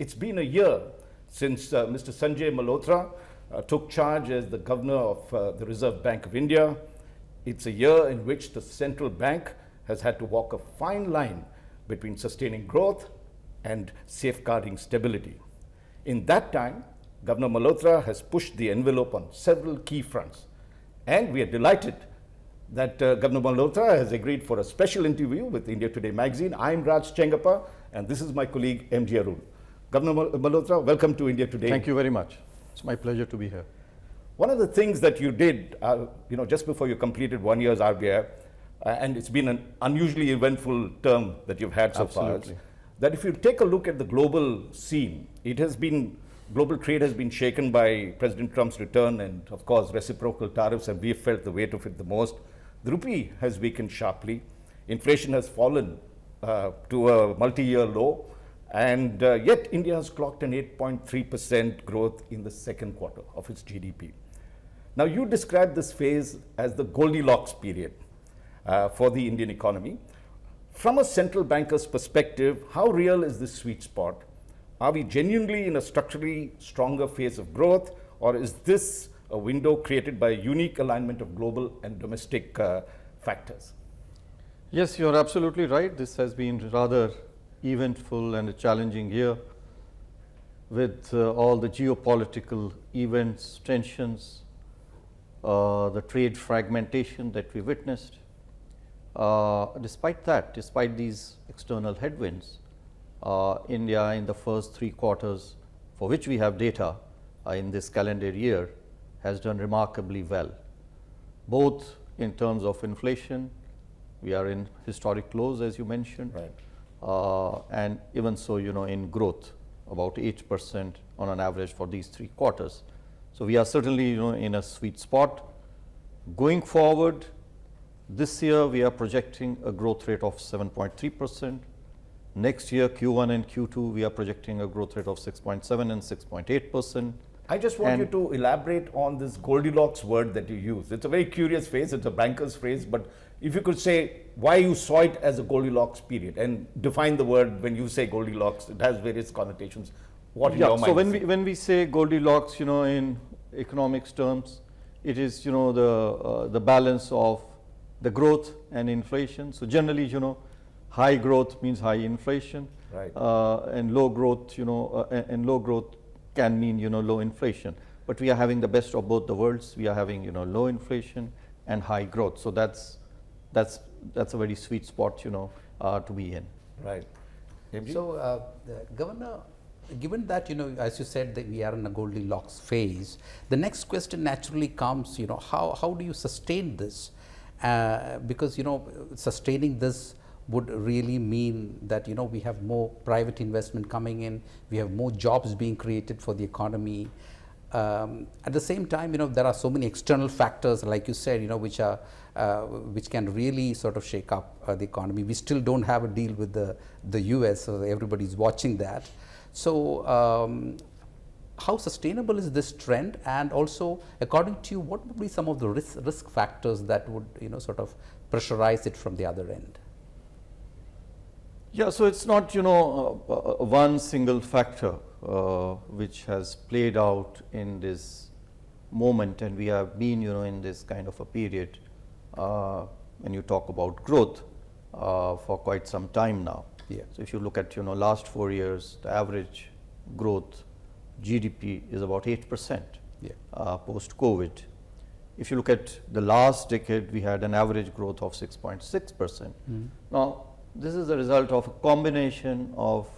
It's been a year since Mr. Sanjay Malhotra took charge as the governor of the Reserve Bank of India. It's a year in which the central bank has had to walk a fine line between sustaining growth and safeguarding stability. In that time, Governor Malhotra has pushed the envelope on several key fronts. And we are delighted that Governor Malhotra has agreed for a special interview with India Today magazine. I'm Raj Chengappa, and this is my colleague MG Arun. Governor Malhotra, welcome to India Today. Thank you very much. It's my pleasure to be here. One of the things that you did, just before you completed 1 year's RBI, and it's been an unusually eventful term that you've had so far, that if you take a look at the global scene, global trade has been shaken by President Trump's return, and of course reciprocal tariffs, and we've felt the weight of it the most. The rupee has weakened sharply. Inflation has fallen to a multi-year low, and yet India has clocked an 8.3% growth in the second quarter of its GDP. Now, you describe this phase as the Goldilocks period for the Indian economy. From a central banker's perspective, how real is this sweet spot? Are we genuinely in a structurally stronger phase of growth, or is this a window created by a unique alignment of global and domestic factors? Yes, you're absolutely right. This has been rather eventful and a challenging year with all the geopolitical events, tensions, the trade fragmentation that we witnessed. Despite these external headwinds, India in the first 3 quarters for which we have data in this calendar year has done remarkably well, both in terms of inflation. We are in historic lows, as you mentioned, right. And even so, in growth, about 8% on an average for these 3 quarters. So we are certainly, in a sweet spot. Going forward, this year we are projecting a growth rate of 7.3%. Next year, Q1 and Q2, we are projecting a growth rate of 6.7 and 6.8%. I just want you to elaborate on this Goldilocks word that you use. It's a very curious phrase, it's a banker's phrase, but if you could say why you saw it as a Goldilocks period and define the word. When you say Goldilocks, it has various connotations. What in your mind? So when we say Goldilocks, in economics terms, it is, the balance of the growth and inflation. So generally, high growth means high inflation, right. And low growth, and low growth can mean, low inflation. But we are having the best of both the worlds. We are having, low inflation and high growth. So that's a very sweet spot, to be in. Right. So, Governor, given that, as you said, that we are in a Goldilocks phase, the next question naturally comes, how do you sustain this? Because, sustaining this would really mean that, we have more private investment coming in, we have more jobs being created for the economy. At the same time, there are so many external factors, like you said, which can really sort of shake up the economy. We still don't have a deal with the US, so everybody's watching that. So, how sustainable is this trend? And also, according to you, what would be some of the risk factors that would, sort of pressurize it from the other end? Yeah, so it's not, one single factor which has played out in this moment, and we have been, in this kind of a period when you talk about growth for quite some time now. Yeah. So if you look at, last 4 years, the average growth GDP is about 8%, yeah. Post-COVID. If you look at the last decade, we had an average growth of 6.6%. Now, this is the result of a combination of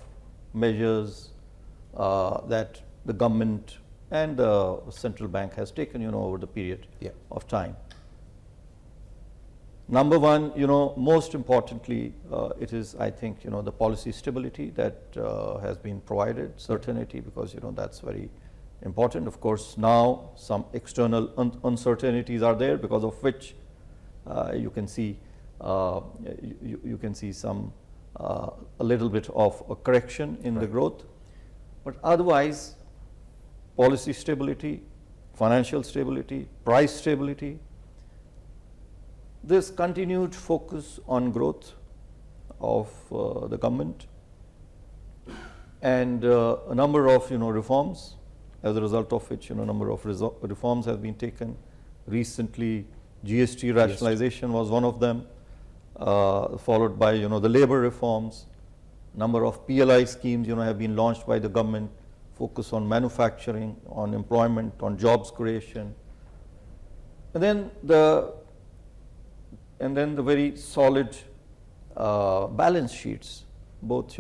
measures that the government and the central bank has taken, over the period yeah. of time. Number one, most importantly, it is, I think, the policy stability that has been provided, certainty, because, that's very important. Of course, now some external uncertainties are there, because of which you can see you can see some a little bit of a correction in the growth, but otherwise policy stability, financial stability, price stability, this continued focus on growth of the government and a number of reforms, as a result of which a number of reforms have been taken. Recently, GST rationalization was one of them, followed by the labor reforms. Number of PLI schemes have been launched by the government, focus on manufacturing, on employment, on jobs creation, and then the very solid balance sheets, both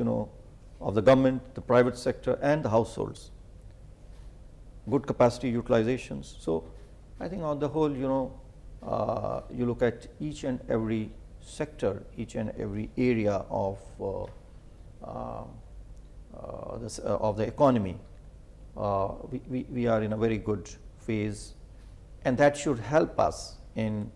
of the government, the private sector, and the households. Good capacity utilizations. So I think on the whole, you look at each and every sector, each and every area of the economy, we are in a very good phase, and that should help us in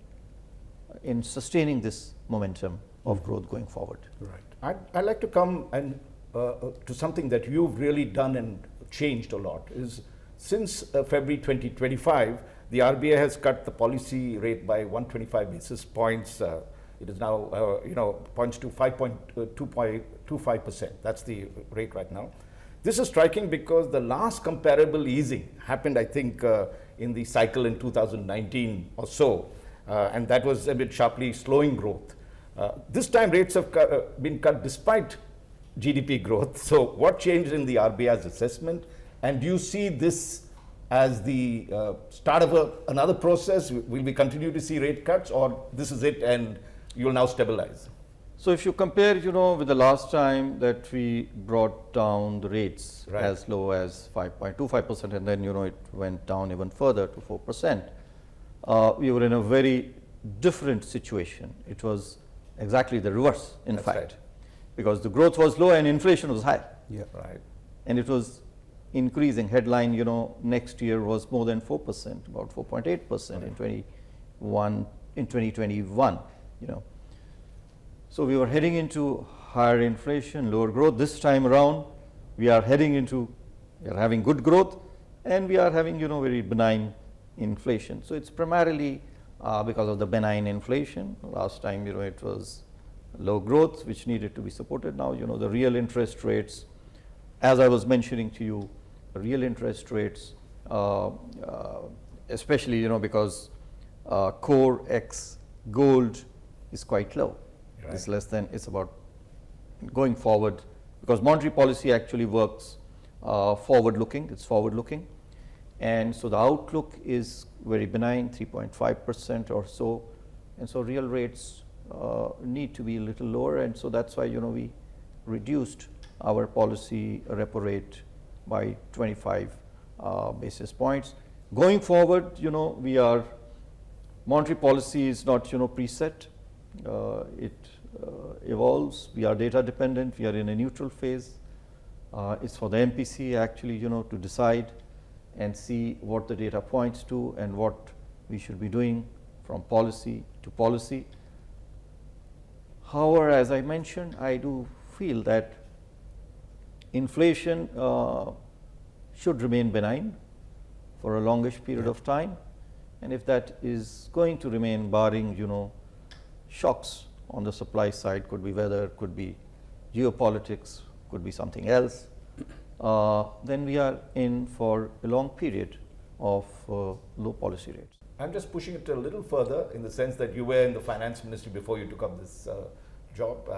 sustaining this momentum of growth going forward. Right. I'd like to come and to something that you've really done and changed a lot. Is since February 2025, the RBI has cut the policy rate by 125 basis points. It is now points to 5.25%. That's the rate right now. This is striking because the last comparable easing happened, I think, in the cycle in 2019 or so, and that was a bit sharply slowing growth. This time rates have been cut despite GDP growth. So what changed in the RBI's assessment, and do you see this as the start of another process? Will we continue to see rate cuts, or this is it and you will now stabilize? So if you compare with the last time that we brought down the rates as low as 5.25%, and then it went down even further to 4%, we were in a very different situation. It was exactly the reverse, in fact, because the growth was low and inflation was high. Yeah. Right. And it was increasing. Headline, next year was more than 4%, about 4.8% in 2021, So we were heading into higher inflation, lower growth. This time around, we are having good growth, and we are having, very benign inflation. So it's primarily because of the benign inflation. Last time, it was low growth, which needed to be supported. Now, the real interest rates, as I was mentioning to you, the real interest rates, especially, because core X gold is quite low. Right. It's less than, it's about going forward, because monetary policy actually works forward-looking, it's forward-looking. And so the outlook is very benign, 3.5% or so. And so real rates need to be a little lower. And so that's why, we reduced our policy repo rate by 25 basis points. Going forward, monetary policy is not, preset. It evolves. We are data dependent. We are in a neutral phase. It's for the MPC actually, to decide and see what the data points to and what we should be doing from policy to policy. However, as I mentioned, I do feel that inflation should remain benign for a longish period of time, and if that is going to remain, barring shocks on the supply side, could be weather, could be geopolitics, could be something else, then we are in for a long period of low policy rates. I'm just pushing it a little further in the sense that you were in the finance ministry before you took up this job.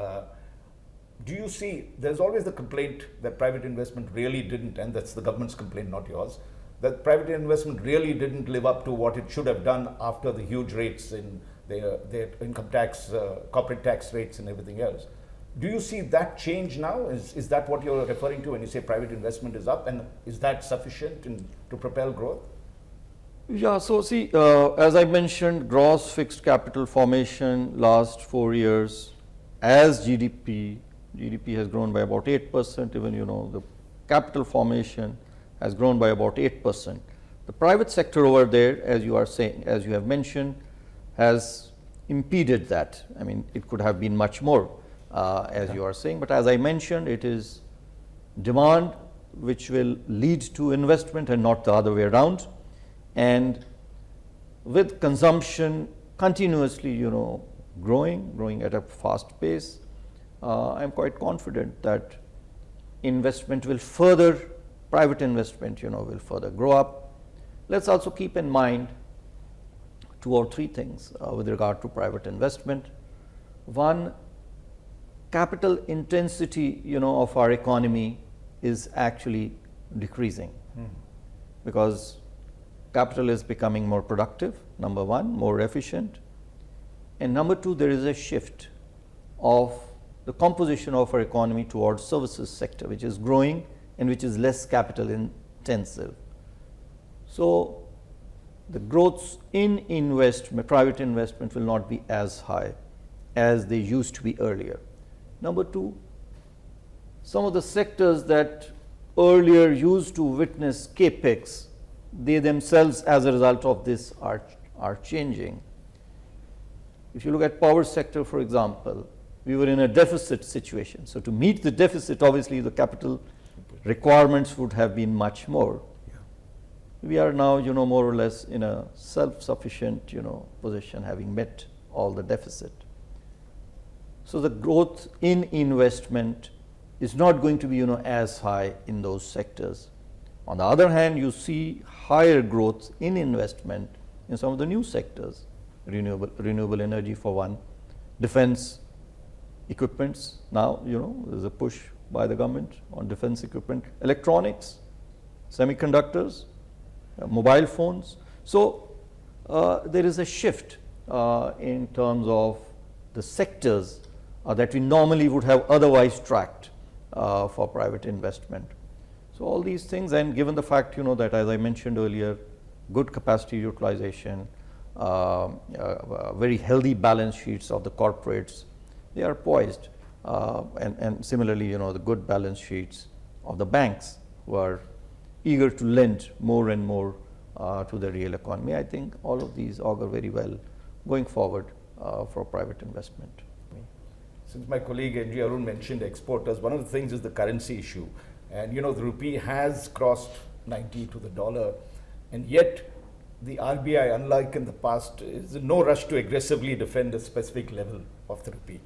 Do you see, there's always the complaint that private investment really didn't, and that's the government's complaint, not yours, that private investment really didn't live up to what it should have done after the huge rates in their income tax, corporate tax rates and everything else. Do you see that change now? Is that what you're referring to when you say private investment is up, and is that sufficient to propel growth? Yeah, so see, as I mentioned, gross fixed capital formation last 4 years, as GDP has grown by about 8%, even the capital formation has grown by about 8%. The private sector over there, as you are saying, as you have mentioned, has impeded that. I mean, it could have been much more, as you are saying, but as I mentioned, it is demand which will lead to investment and not the other way around. And with consumption continuously, growing at a fast pace, I'm quite confident that investment will further, private investment, will further grow up. Let's also keep in mind 2 or 3 things with regard to private investment. One, capital intensity, of our economy is actually decreasing because capital is becoming more productive, number one, more efficient. And number 2, there is a shift of the composition of our economy towards services sector, which is growing and which is less capital intensive. So the growths in investment, private investment will not be as high as they used to be earlier. Number 2, some of the sectors that earlier used to witness capex, they themselves as a result of this are changing. If you look at power sector, for example, we were in a deficit situation. So to meet the deficit, obviously the capital requirements would have been much more. We are now, more or less in a self-sufficient, position, having met all the deficit. So the growth in investment is not going to be, as high in those sectors. On the other hand, you see higher growth in investment in some of the new sectors, renewable energy for one, defense equipments. Now, there's a push by the government on defense equipment, electronics, semiconductors, mobile phones. So there is a shift in terms of the sectors that we normally would have otherwise tracked for private investment. So all these things, and given the fact that, as I mentioned earlier, good capacity utilization, very healthy balance sheets of the corporates, they are poised, and similarly, the good balance sheets of the banks who are eager to lend more and more to the real economy. I think all of these augur very well going forward for private investment. Since my colleague N.G. Arun mentioned exporters, one of the things is the currency issue. And the rupee has crossed 90 to the dollar, and yet the RBI, unlike in the past, is in no rush to aggressively defend a specific level of the rupee.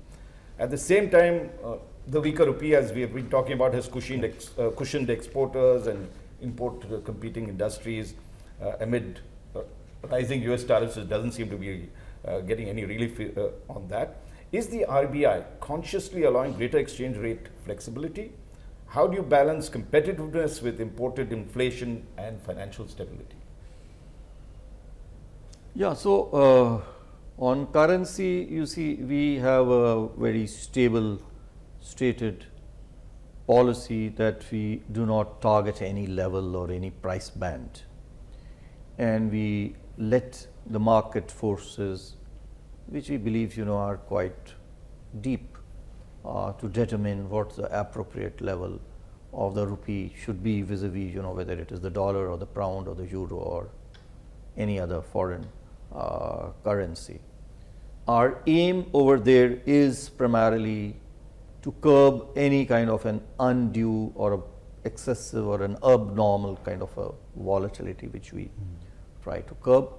At the same time, the weaker rupee, as we have been talking about, has cushioned exporters and import competing industries amid rising US tariffs. It doesn't seem to be getting any relief on that. Is the RBI consciously allowing greater exchange rate flexibility? How do you balance competitiveness with imported inflation and financial stability? Yeah, so on currency, you see, we have a very stable stated policy that we do not target any level or any price band, and we let the market forces, which we believe are quite deep, to determine what the appropriate level of the rupee should be vis-a-vis whether it is the dollar or the pound or the euro or any other foreign currency. Our aim over there is primarily to curb any kind of an undue or a excessive or an abnormal kind of a volatility which we try to curb,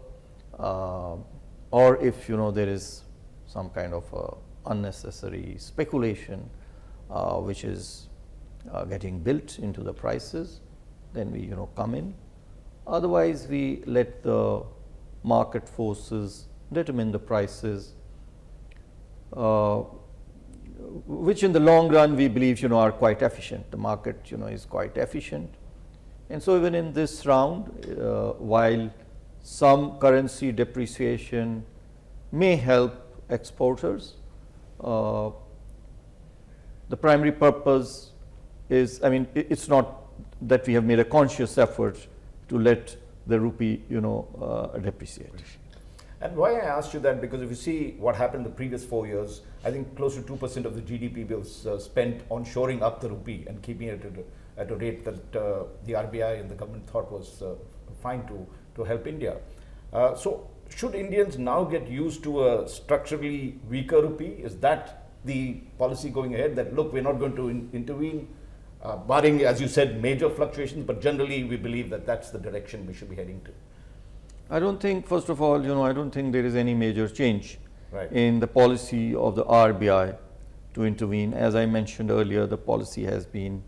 or if there is some kind of unnecessary speculation which is getting built into the prices, then we come in. Otherwise, we let the market forces determine the prices, which in the long run we believe are quite efficient. The market is quite efficient, and so even in this round, while some currency depreciation may help exporters, the primary purpose is, it's not that we have made a conscious effort to let the rupee depreciate. And why I asked you that, because if you see what happened the previous 4 years, I think close to 2% of the GDP was spent on shoring up the rupee and keeping it at a rate that the RBI and the government thought was fine to help India. So should Indians now get used to a structurally weaker rupee? Is that the policy going ahead, that look, we're not going to intervene, barring, as you said, major fluctuations, but generally we believe that that's the direction we should be heading to? I don't think, first of all, I don't think there is any major change in the policy of the RBI to intervene. As I mentioned earlier, the policy has been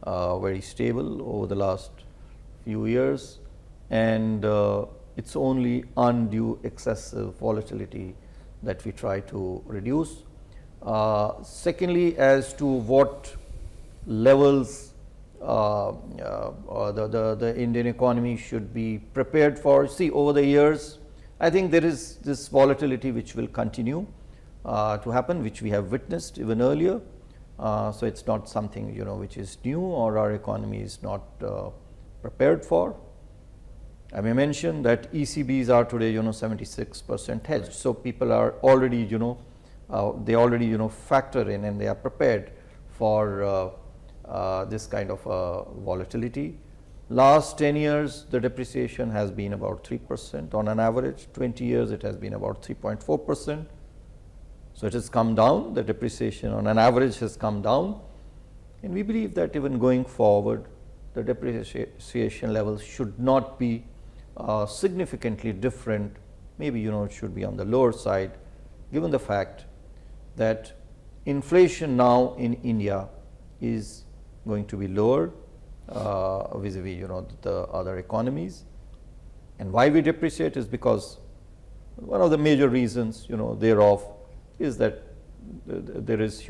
very stable over the last few years, and it's only undue excessive volatility that we try to reduce. Secondly, as to what levels the Indian economy should be prepared for, see, over the years, I think there is this volatility which will continue to happen, which we have witnessed even earlier. So it's not something which is new or our economy is not prepared for. I may mention that ECBs are today 76% hedged. So people are already they already factor in and they are prepared for this kind of volatility. Last 10 years the depreciation has been about 3% on an average. 20 years it has been about 3.4%. So it has come down, the depreciation on an average has come down, and we believe that even going forward the depreciation levels should not be significantly different. Maybe it should be on the lower side, given the fact that inflation now in India is going to be lower vis-a-vis the other economies. And why we depreciate is because one of the major reasons thereof is that there is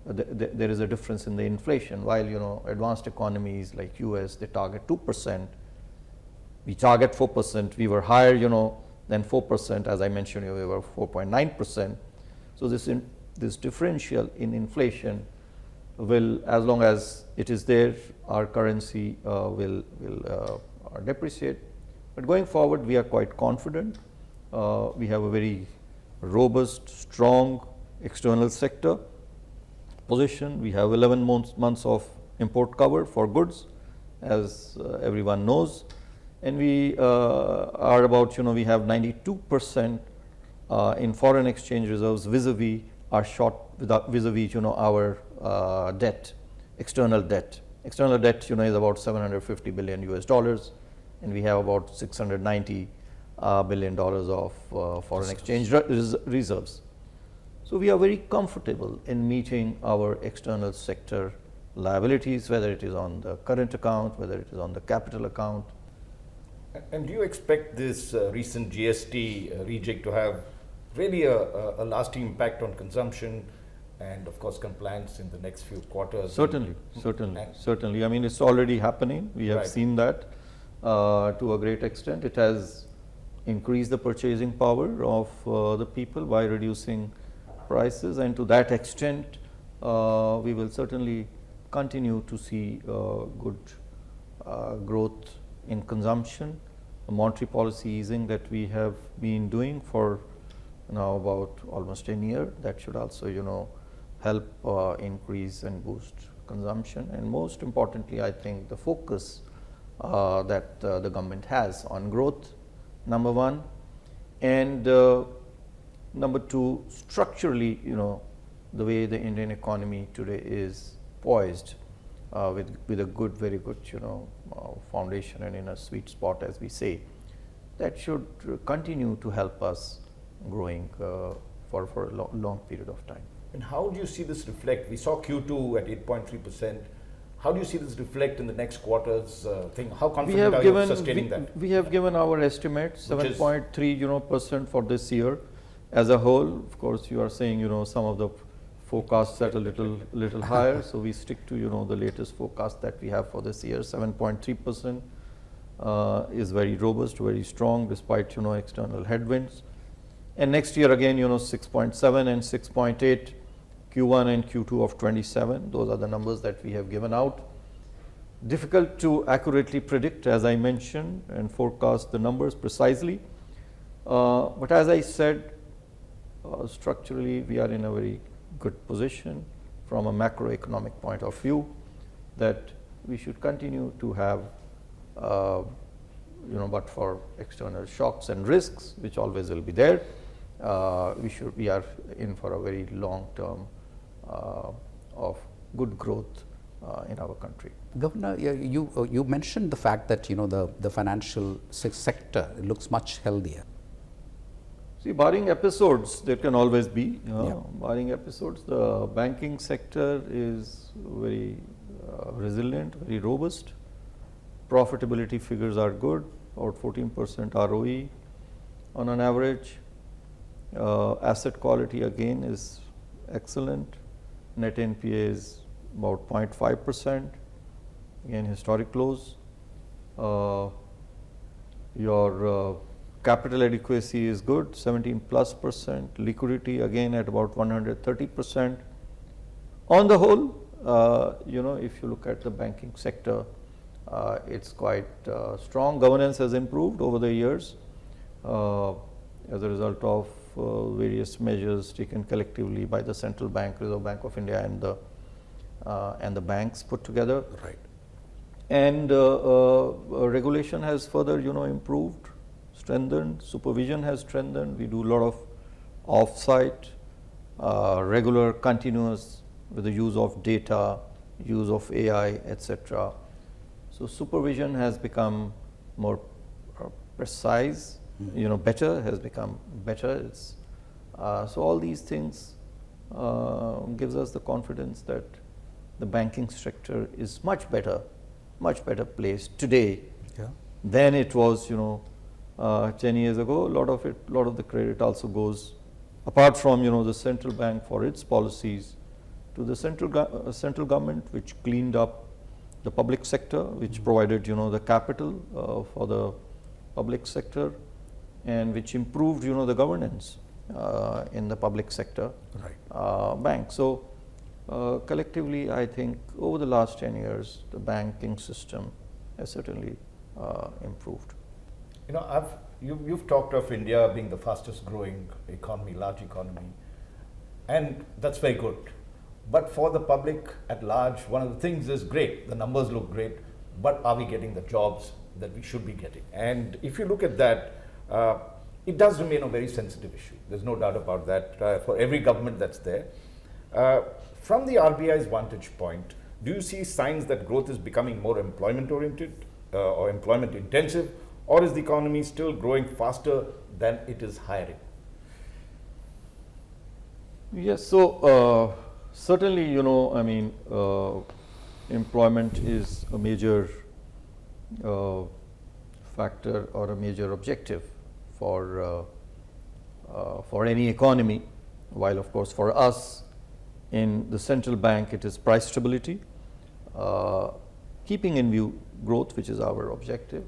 there is a difference in the inflation. While advanced economies like US, they target 2%, we target 4%. We were higher than 4%. As I mentioned, we were 4.9%. So this differential in inflation will, as long as it is there, our currency will depreciate. But going forward, we are quite confident. We have a very robust, strong external sector position. We have 11 months of import cover for goods, as everyone knows, and we are about we have 92% in foreign exchange reserves vis-a-vis our short vis-a-vis our debt, external debt. External debt is about $750 billion US dollars, and we have about $690 billion of foreign exchange reserves. So we are very comfortable in meeting our external sector liabilities, whether it is on the current account, whether it is on the capital account. And do you expect this recent GST rejig to have really a lasting impact on consumption and of course compliance in the next few quarters? Certainly. I mean, it's already happening. We have seen that to a great extent. It has increased the purchasing power of the people by reducing prices, and to that extent we will certainly continue to see good growth in consumption. The monetary policy easing that we have been doing for now about almost 10 years, that should also help increase and boost consumption. And most importantly, I think the focus that the government has on growth, number one, and number two, structurally the way the Indian economy today is poised with a good, very good foundation and in a sweet spot, as we say, that should continue to help us growing for a long period of time. And how do you see this reflect? We saw Q2 at 8.3%. How do you see this reflect in the next quarter's thing? How confident are you sustaining that? We have given our estimate 7.3% for this year as a whole. Of course, you are saying some of the forecasts set a little higher, so we stick to the latest forecast that we have for this year. 7.3% is very robust, very strong despite external headwinds. And next year again 6.7 and 6.8 Q1 and Q2 of 27. Those are the numbers that we have given out. Difficult to accurately predict, as I mentioned, and forecast the numbers precisely. But as I said, structurally we are in a very good position from a macroeconomic point of view, that we should continue to have but for external shocks and risks, which always will be there, we are in for a very long term of good growth in our country. Governor, you mentioned the fact that the financial sector looks much healthier. See, barring episodes, there can always be barring episodes, the banking sector is very resilient, very robust. Profitability figures are good, about 14% ROE on an average. Asset quality again is excellent. Net NPA is about 0.5%, again historic lows. Your capital adequacy is good, 17+%. Liquidity again at about 130%. On the whole, if you look at the banking sector, it's quite strong. Governance has improved over the years as a result of various measures taken collectively by the central bank, Reserve Bank of India, and the banks put together. Right. And regulation has further, improved, strengthened. Supervision has strengthened. We do a lot of off-site, regular, continuous, with the use of data, use of AI, etc. So supervision has become more precise, better, has become better. It's, so all these things gives us the confidence that the banking sector is much better placed today than it was, 10 years ago. A lot of the credit also goes, apart from, the central bank for its policies, to the central government, which cleaned up the public sector, which provided, the capital for the public sector, and which improved, the governance in the public sector bank. So collectively, I think over the last 10 years, the banking system has certainly improved. You've talked of India being the fastest growing economy, large economy, and that's very good. But for the public at large, one of the things is great, the numbers look great, but are we getting the jobs that we should be getting? And if you look at that, it does remain a very sensitive issue. There's no doubt about that for every government that's there. From the RBI's vantage point, do you see signs that growth is becoming more employment oriented or employment intensive, or is the economy still growing faster than it is hiring? Yes, so certainly, employment is a major factor or a major objective for any economy, while of course for us in the central bank it is price stability, keeping in view growth, which is our objective.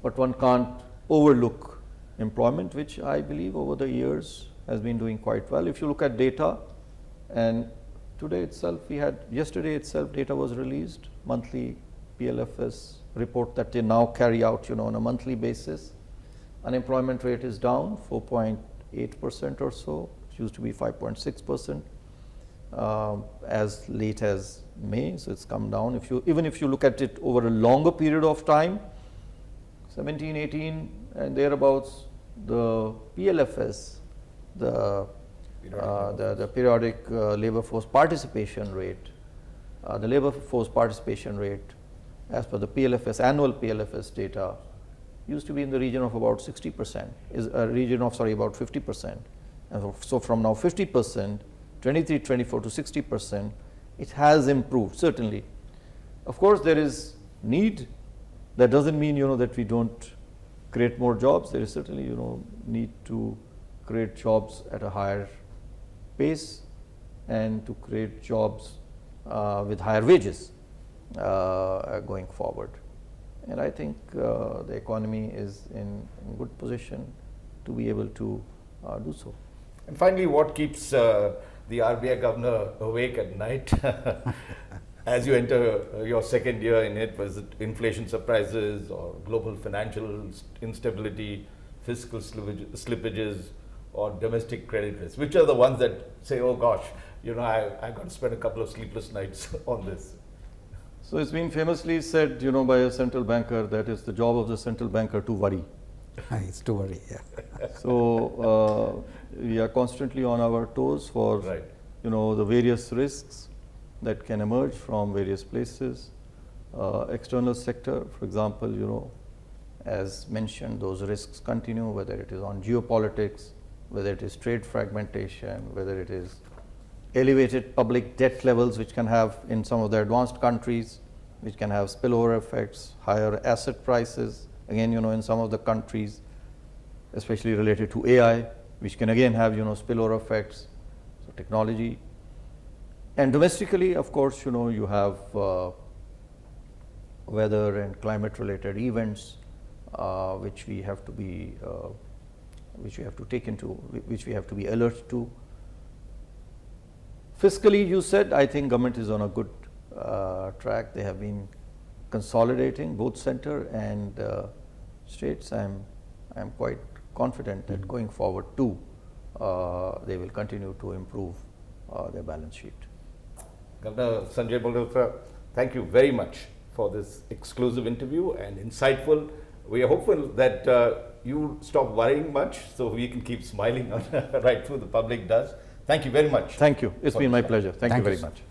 But one can't overlook employment, which I believe over the years has been doing quite well. If you look at data, and yesterday itself data was released, monthly PLFS report that they now carry out, on a monthly basis. Unemployment rate is down 4.8% or so. It used to be 5.6% as late as May, so it's come down. Even if you look at it over a longer period of time, 17, 18 and thereabouts, the PLFS, the periodic labor force participation rate, as per the PLFS, annual PLFS data, used to be in the region of about 60%, about 50%. And so from now 50%, 23, 24 to 60%, it has improved, certainly. Of course, there is need. That doesn't mean, that we don't create more jobs. There is certainly, need to create jobs at a higher pace and to create jobs with higher wages going forward. And I think the economy is in good position to be able to do so. And finally, what keeps the RBI governor awake at night as you enter your second year in it? Was it inflation surprises or global financial instability, fiscal slippages, or domestic credit risk? Which are the ones that say, oh gosh, I got to spend a couple of sleepless nights on this? So it's been famously said, by a central banker, that it's the job of the central banker to worry. It's to worry, yeah. So we are constantly on our toes for, the various risks that can emerge from various places. External sector, for example, as mentioned, those risks continue, whether it is on geopolitics, whether it is trade fragmentation, whether it is elevated public debt levels, which can have in some of the advanced countries, which can have spillover effects, higher asset prices, again, in some of the countries, especially related to AI, which can again have, spillover effects, so technology. And domestically, of course, you have weather and climate related events, which we have to be which we have to be alert to. Fiscally, you said, I think government is on a good track. They have been consolidating both center and states. I'm quite confident that going forward too, they will continue to improve their balance sheet. Governor Sanjay Malhotra, thank you very much for this exclusive interview and insightful. We are hopeful that you stop worrying much so we can keep smiling right through the public does. Thank you very much. Thank you. It's been my pleasure. Thank you very sir. much.